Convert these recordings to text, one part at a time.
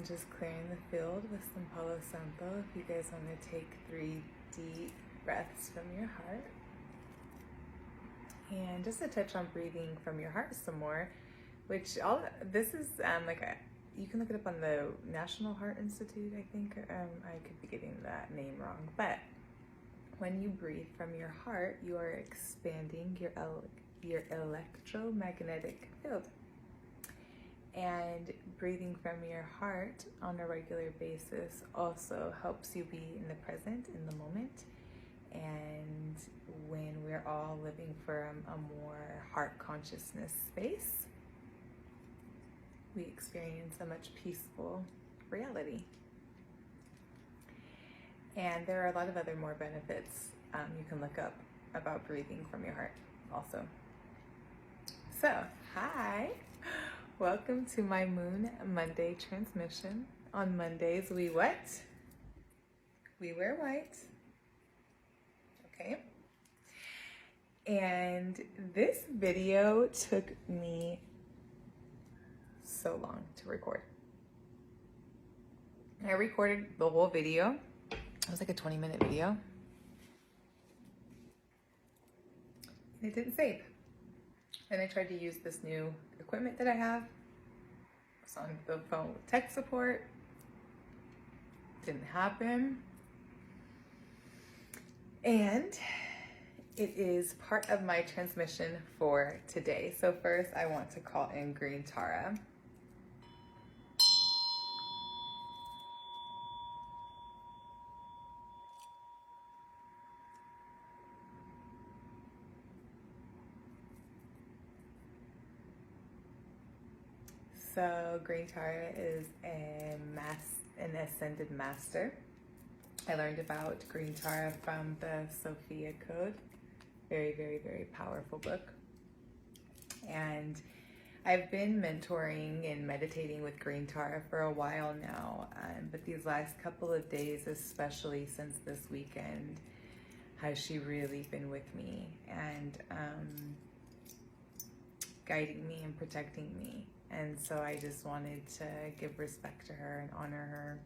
And just clearing the field with some Palo Santo. If you guys want to take 3 deep breaths from your heart. And just to touch on breathing from your heart some more, which this is you can look it up on the National Heart Institute, I think. I could be getting that name wrong. But when you breathe from your heart, you are expanding your electromagnetic field. And breathing from your heart on a regular basis also helps you be in the present, in the moment. And when we're all living from a more heart consciousness space, we experience a much peaceful reality. And there are a lot of other more benefits you can look up about breathing from your heart also. So, hi! Welcome to my Moon Monday transmission. On Mondays, we what? We wear white. Okay. And this video took me so long to record. I recorded the whole video. It was like a 20-minute video. And it didn't save. And I tried to use this new equipment that I have. It's on the phone with tech support. Didn't happen. And it is part of my transmission for today. So first I want to call in Green Tara. So Green Tara is an ascended master. I learned about Green Tara from the Sophia Code. Very, very, very powerful book. And I've been mentoring and meditating with Green Tara for a while now. But these last couple of days, especially since this weekend, has she really been with me and guiding me and protecting me. And so I just wanted to give respect to her and honor her.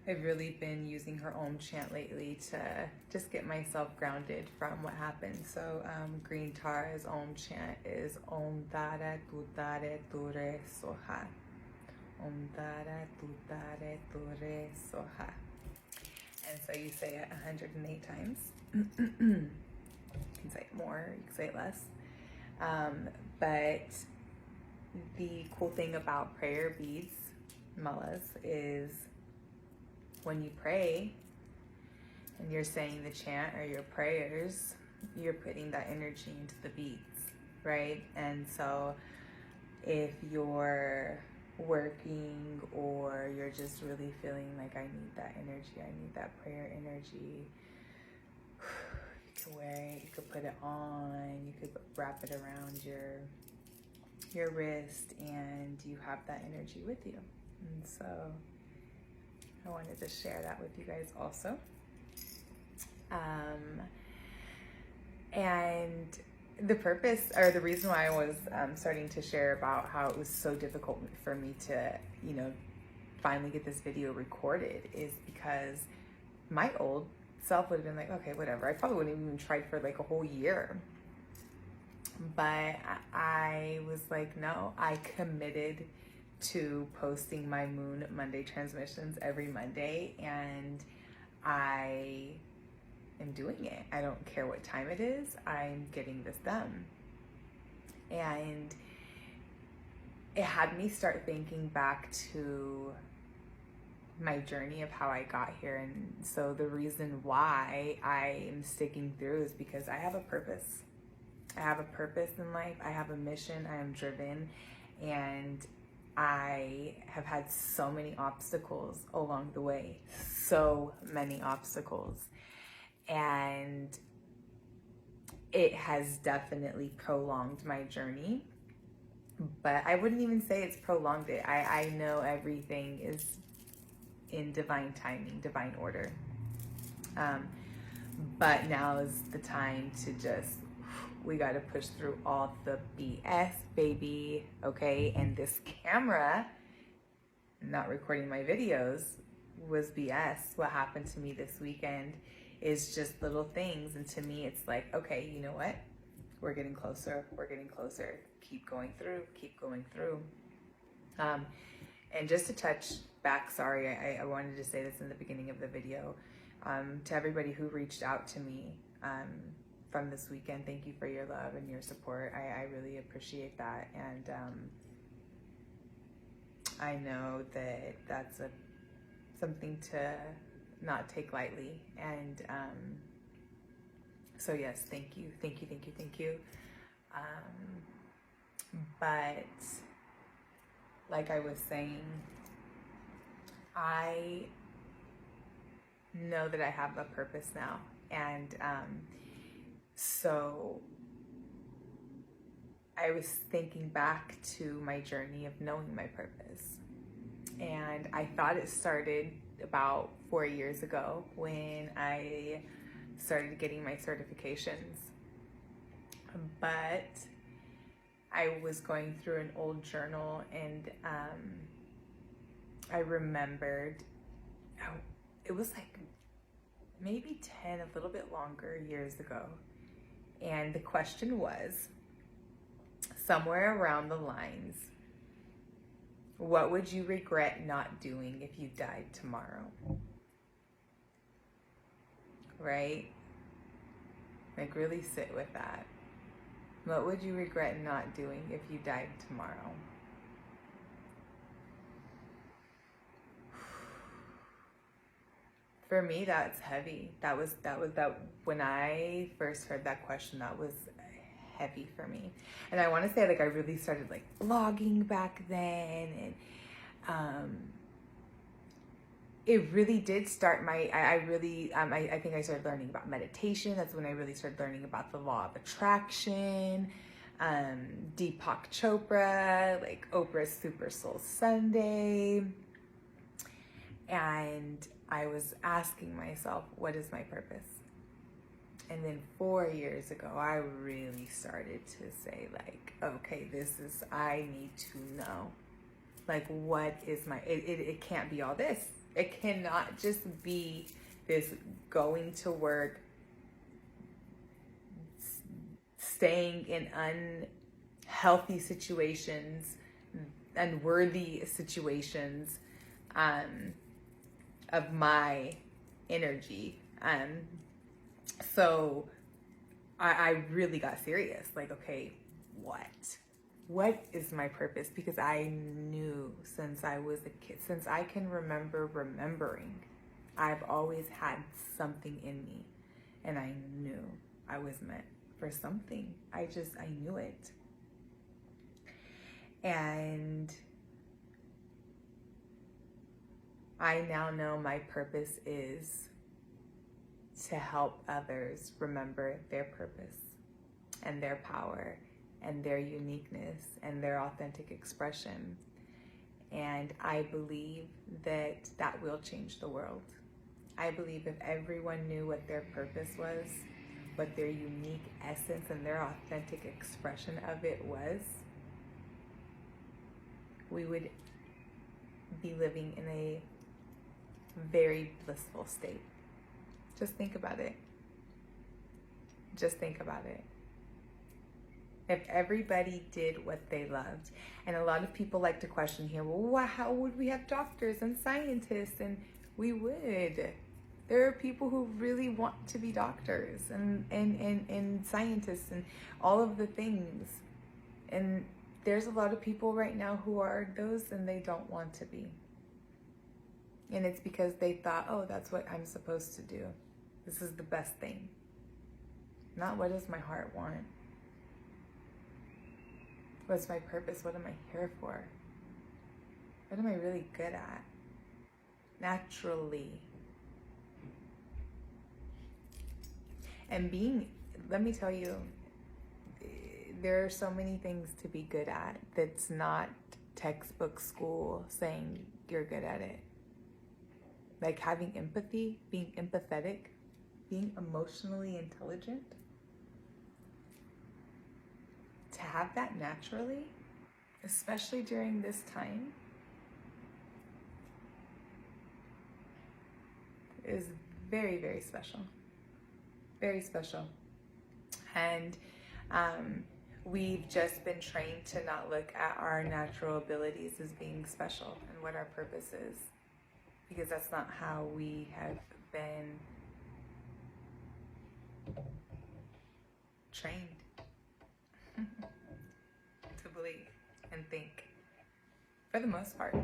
I've really been using her Om chant lately to just get myself grounded from what happened. So Green Tara's Om chant is Om Dare Tutare Ture Soha. Om Dare Tutare Ture Soha. And so you say it 108 times. You can say it more, you can say it less. But the cool thing about prayer beads, malas, is when you pray and you're saying the chant or your prayers, you're putting that energy into the beads, right? And so if you're working or you're just really feeling like I need that energy, I need that prayer energy, you can wear it, you could put it on, you could wrap it around your wrist, and you have that energy with you. And so I wanted to share that with you guys also. And the purpose, or the reason why I was starting to share about how it was so difficult for me to, finally get this video recorded, is because my old self would have been like, okay, whatever. I probably wouldn't have even tried for like a whole year. But I was like, no, I committed to posting my Moon Monday transmissions every Monday, and I am doing it. I don't care what time it is, I'm getting this done. And it had me start thinking back to my journey of how I got here. And so the reason why I am sticking through is because I have a purpose. I have a purpose in life. I have a mission. I am driven. And I have had so many obstacles along the way. So many obstacles. And it has definitely prolonged my journey. But I wouldn't even say it's prolonged it. I know everything is in divine timing, divine order. But now is the time to just, we got to push through all the BS, baby, okay? And this camera not recording my videos was BS. What happened to me this weekend is just little things. And to me, it's like, okay, you know what? We're getting closer. We're getting closer. Keep going through. Keep going through. And just to touch back, sorry, I wanted to say this in the beginning of the video. To everybody who reached out to me from this weekend, thank you for your love and your support. I really appreciate that. And I know that that's something to not take lightly. And so yes, thank you, thank you, thank you, thank you. But like I was saying, I know that I have a purpose now. And so I was thinking back to my journey of knowing my purpose. And I thought it started about 4 years ago when I started getting my certifications. But I was going through an old journal, and I remembered, it was like maybe 10, a little bit longer years ago. And the question was, somewhere around the lines, what would you regret not doing if you died tomorrow? Right? Like, really sit with that. What would you regret not doing if you died tomorrow? For me, that's heavy. That was when I first heard that question, that was heavy for me. And I want to say, like, I really started like blogging back then, and it really did start my, I think I started learning about meditation. That's when I really started learning about the law of attraction, Deepak Chopra, like Oprah's Super Soul Sunday. And I was asking myself, what is my purpose? And then 4 years ago, I really started to say, like, okay, I need to know, like, what is my, it can't be all this. It cannot just be this going to work, staying in unhealthy situations, unworthy situations, of my energy. So I really got serious. Like, okay, what is my purpose? Because I knew since I was a kid, since I can remember remembering, I've always had something in me, and I knew I was meant for something. I knew it. And I now know my purpose is to help others remember their purpose and their power and their uniqueness and their authentic expression. And I believe that that will change the world. I believe if everyone knew what their purpose was, what their unique essence and their authentic expression of it was, we would be living in a very blissful state. Just think about it. Just think about it. If everybody did what they loved, and a lot of people like to question here, well, how would we have doctors and scientists? And we would. There are people who really want to be doctors and scientists and all of the things. And there's a lot of people right now who are those and they don't want to be. And it's because they thought, oh, that's what I'm supposed to do. This is the best thing. Not what does my heart want? What's my purpose? What am I here for? What am I really good at? Naturally. And let me tell you, there are so many things to be good at that's not textbook school saying you're good at it. Like having empathy, being empathetic, being emotionally intelligent. To have that naturally, especially during this time, is very, very special. Very special. And we've just been trained to not look at our natural abilities as being special and what our purpose is, because that's not how we have been trained to believe and think, for the most part.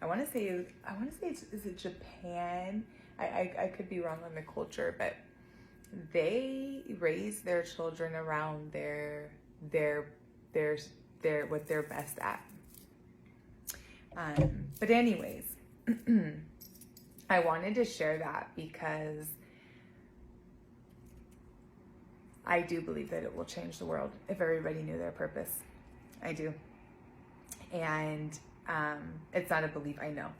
I want to say is it Japan? I could be wrong on the culture, but they raise their children around their what they're best at. But anyways, I wanted to share that because I do believe that it will change the world if everybody knew their purpose. I do. And it's not a belief, I know.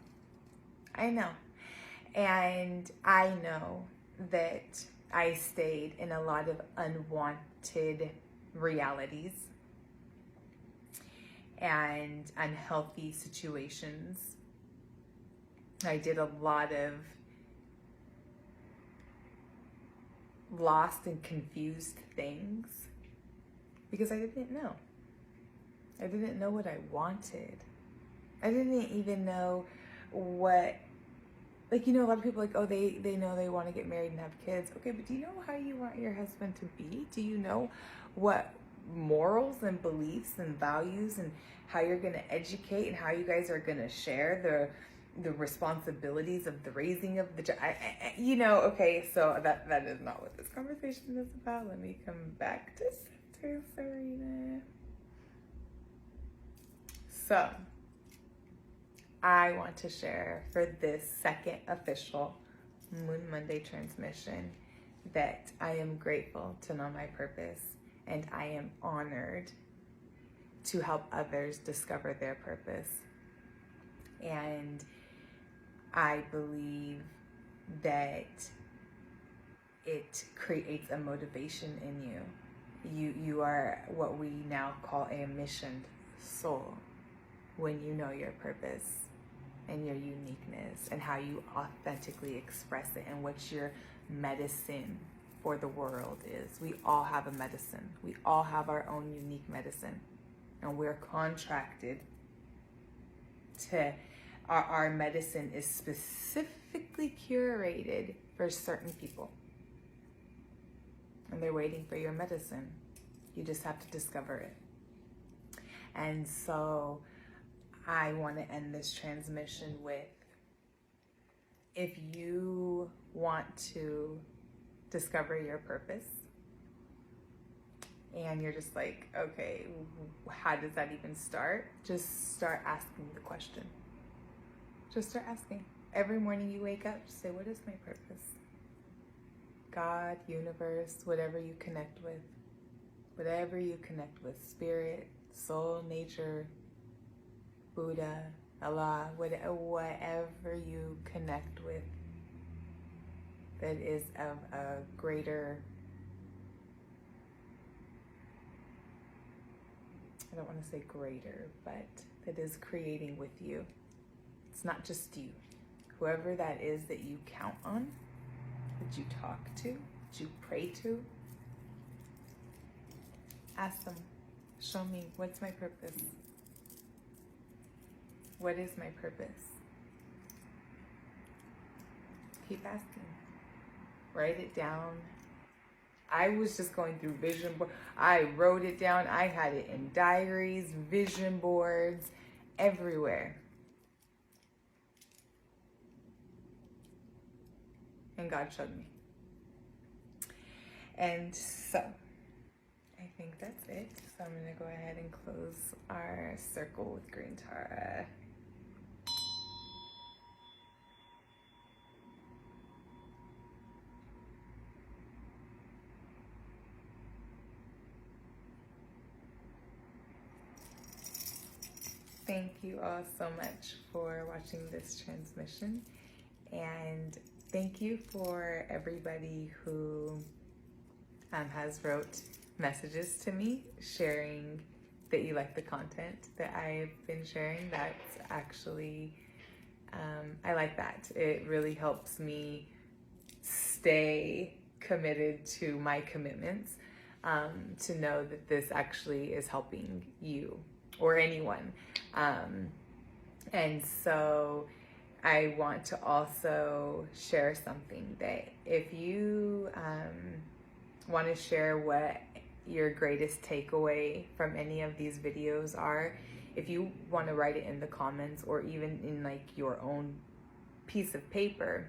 And I know that I stayed in a lot of unwanted realities and unhealthy situations. I did a lot of lost and confused things because I didn't know. I didn't know what I wanted. I didn't even know what, like, you know, a lot of people like, oh, they know they want to get married and have kids. Okay, but do you know how you want your husband to be? Do you know what morals and beliefs and values and how you're going to educate and how you guys are going to share the responsibilities of the raising of the child? You know, okay, so that is not what this conversation is about. Let me come back to Serena. So, I want to share for this second official Moon Monday transmission that I am grateful to know my purpose, and I am honored to help others discover their purpose. And I believe that it creates a motivation in you. You are what we now call a missioned soul when you know your purpose and your uniqueness and how you authentically express it and what your medicine for the world is. We all have a medicine. We all have our own unique medicine, and we're contracted to, our medicine is specifically curated for certain people, and they're waiting for your medicine. You just have to discover it. And so I want to end this transmission with, if you want to discover your purpose and you're just like, okay, how does that even start? Just start asking the question. Just start asking. Every morning you wake up, just say, what is my purpose? God, universe, whatever you connect with, spirit, soul, nature, Buddha, Allah, whatever you connect with that is of a greater, I don't want to say greater, but that is creating with you. It's not just you. Whoever that is that you count on, that you talk to, that you pray to, ask them, show me, what's my purpose? What is my purpose? Keep asking. Write it down. I was just going through vision board. I wrote it down. I had it in diaries, vision boards, everywhere. And God showed me. And so, I think that's it. So I'm going to go ahead and close our circle with green Tara. Thank you all so much for watching this transmission, and thank you for everybody who has wrote messages to me sharing that you like the content that I've been sharing. That's actually, I like that. It really helps me stay committed to my commitments, to know that this actually is helping you or anyone. And so I want to also share something that if you want to share what your greatest takeaway from any of these videos are, if you want to write it in the comments or even in like your own piece of paper,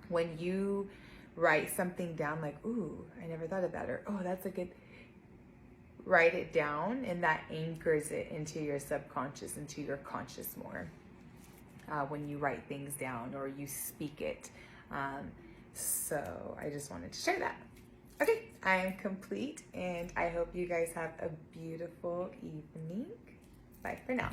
when you write something down like, ooh, I never thought of that, or oh, that's a good, write it down, and that anchors it into your subconscious, into your conscious more, when you write things down or you speak it. So I just wanted to share that. Okay, I am complete, and I hope you guys have a beautiful evening. Bye for now.